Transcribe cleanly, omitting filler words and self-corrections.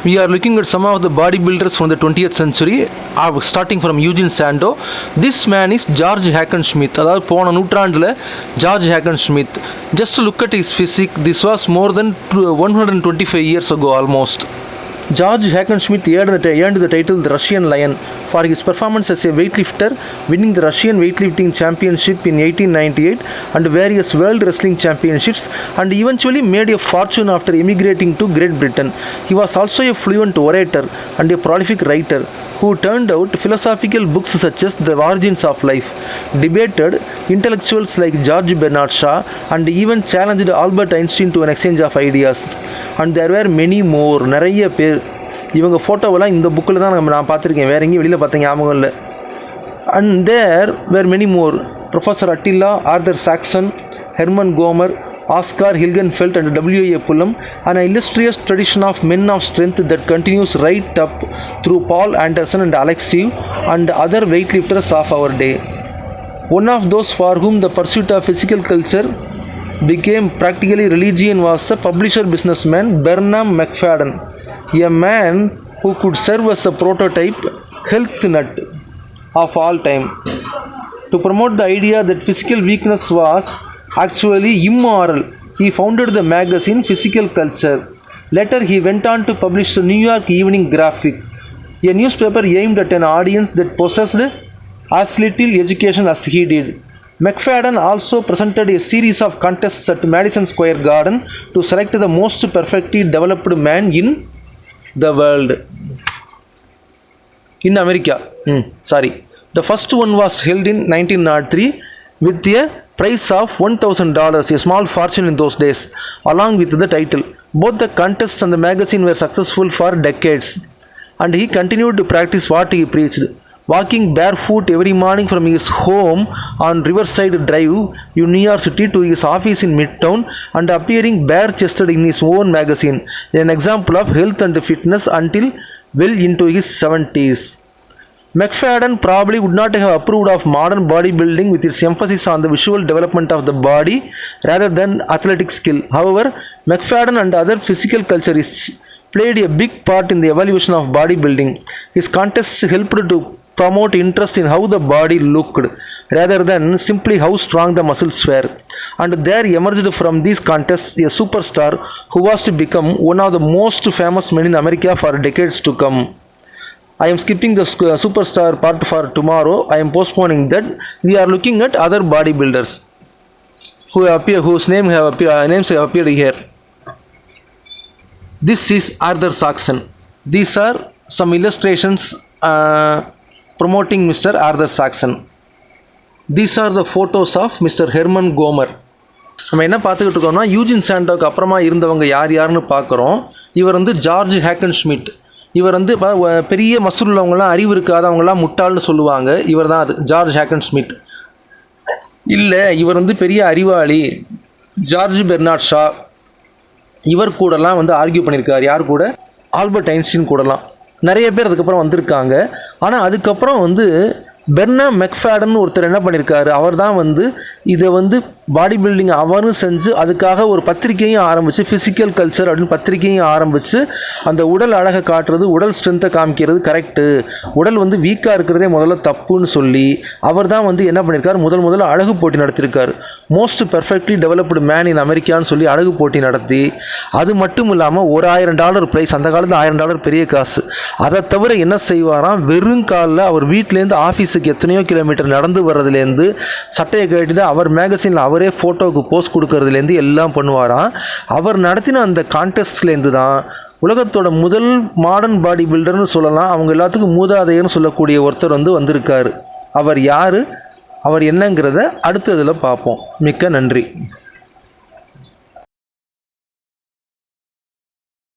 We are looking at some of the bodybuilders from the 20th century, starting from Eugene Sandow. This man is George Hackenschmidt. அதாவது போன நூற்றாண்டில் George ஹேக்கன்ஸ்மித். Just look at his physique. This was more than 125 years ago almost. George Hackenschmidt earned the title the Russian Lion for his performance as a weightlifter, winning the Russian weightlifting championship in 1898 and various world wrestling championships, and eventually made a fortune after emigrating to Great Britain. He was also a fluent orator and a prolific writer who turned out philosophical books such as The Origins of Life, debated intellectuals like George Bernard Shaw, and even challenged Albert Einstein to an exchange of ideas. And there were many more. நிறைய பேர் இவங்க ஃபோட்டோவெல்லாம் இந்த புக்கில் தான் நான் பார்த்துருக்கேன், வேறு எங்கேயும் வெளியில் பார்த்த ஞாபகம் இல்லை. And there were many more. Professor Attila, Arthur Saxon, Hermann Gomer, Oscar Hilgenfeldt and W.A. Pullum, an illustrious tradition of men of strength that continues right up through Paul Anderson and Alexiev and other weightlifters of our day. One of those for whom the pursuit of physical culture became practically religion was a publisher businessman Bernard McFadden, a man who could serve as a prototype health nut of all time. To promote the idea that physical weakness was actually immoral, he founded the magazine Physical Culture. Later he went on to publish the New York Evening Graphic, a newspaper aimed at an audience that possessed as little education as he did. McFadden also presented a series of contests at Madison Square Garden to select the most perfectly developed man in the world. In America, the first one was held in 1903 with a price of $1,000, a small fortune in those days, along with the title. Both the contests and the magazine were successful for decades, and he continued to practice what he preached, walking barefoot every morning from his home on Riverside Drive in New York City to his office in Midtown, and appearing bare-chested in his own magazine, an example of health and fitness until well into his 70s. McFadden probably would not have approved of modern bodybuilding with its emphasis on the visual development of the body rather than athletic skill. However, McFadden and other physical culturists played a big part in the evolution of bodybuilding. His contests helped to promote interest in how the body looked rather than simply how strong the muscles were, and there emerged from these contests a superstar who was to become one of the most famous men in America for decades to come. I am skipping the superstar part for tomorrow. I am postponing that. We are looking at other bodybuilders whose names have appeared here. This is Arthur Saxon. These are some illustrations promoting Mr. Arthur Saxon. These are the photos of Mr. Hermann Gomer. நம்ம என்ன பார்த்துக்கிட்டு இருக்கோம்னா, Eugene சாண்டோக்கு அப்புறமா இருந்தவங்க யாருன்னு பார்க்குறோம். இவர் வந்து ஜார்ஜ் ஹேக்கன்ஸ்மிட். இவர் வந்து பெரிய மசூல் உள்ளவங்களாம், அறிவு இருக்காதவங்களாம் முட்டாள்னு சொல்லுவாங்க. இவர் தான் அது ஜார்ஜ் ஹேக்கன்ஸ்மிட். இல்லை, இவர் வந்து பெரிய அறிவாளி. ஜார்ஜ் பெர்னார்ட் ஷா இவர் கூடலாம் வந்து ஆர்கியூ பண்ணியிருக்கார். யார் கூட? ஆல்பர்ட் ஐன்ஸ்டீன் கூடலாம். நிறைய பேர் அதுக்கப்புறம் வந்திருக்காங்க. ஆனால் அதுக்கப்புறம் வந்து பெர்னார்ட் மெக்ஃபேடன் ஒருத்தர் என்ன பண்ணியிருக்காரு, அவர் தான் வந்து இதை வந்து பாடி பில்டிங் அவரும் செஞ்சு அதுக்காக ஒரு பத்திரிக்கையும் ஆரம்பித்து, ஃபிசிக்கல் கல்ச்சர் அப்படின்னு பத்திரிக்கையும் ஆரம்பித்து, அந்த உடல் அழகை காட்டுறது, உடல் ஸ்ட்ரென்த்தை காமிக்கிறது கரெக்டு, உடல் வந்து வீக்காக இருக்கிறதே முதல்ல தப்புன்னு சொல்லி அவர் தான் வந்து என்ன பண்ணியிருக்காரு, முதல்ல அழகு போட்டி நடத்தியிருக்காரு. Most perfectly developed man in அமெரிக்கான்னு சொல்லி அழகு போட்டி நடத்தி, அது மட்டும் இல்லாமல் $1000 ப்ரைஸ். அந்த காலத்தில் $1000 பெரிய காசு. அதை தவிர என்ன செய்வாராம், வெறும் காலில் அவர் வீட்டிலேருந்து ஆஃபீஸுக்கு எத்தனையோ கிலோமீட்டர் நடந்து வர்றதுலேருந்து, சட்டையை கட்டிட்டு அவர் மேகசினில் அவரே ஃபோட்டோவுக்கு போஸ்ட் கொடுக்கறதுலேருந்து எல்லாம் பண்ணுவாராம். அவர் நடத்தின அந்த கான்டெஸ்ட்லேருந்து தான் உலகத்தோட முதல் மாடர்ன் பாடி பில்டர்னு சொல்லலாம். அவங்க எல்லாத்துக்கும் மூதாதையர்னு சொல்லக்கூடிய ஒருத்தர் வந்து வந்திருக்காரு. அவர் யார், அவர் என்னங்கிறத அடுத்ததில் பார்ப்போம். மிக்க நன்றி.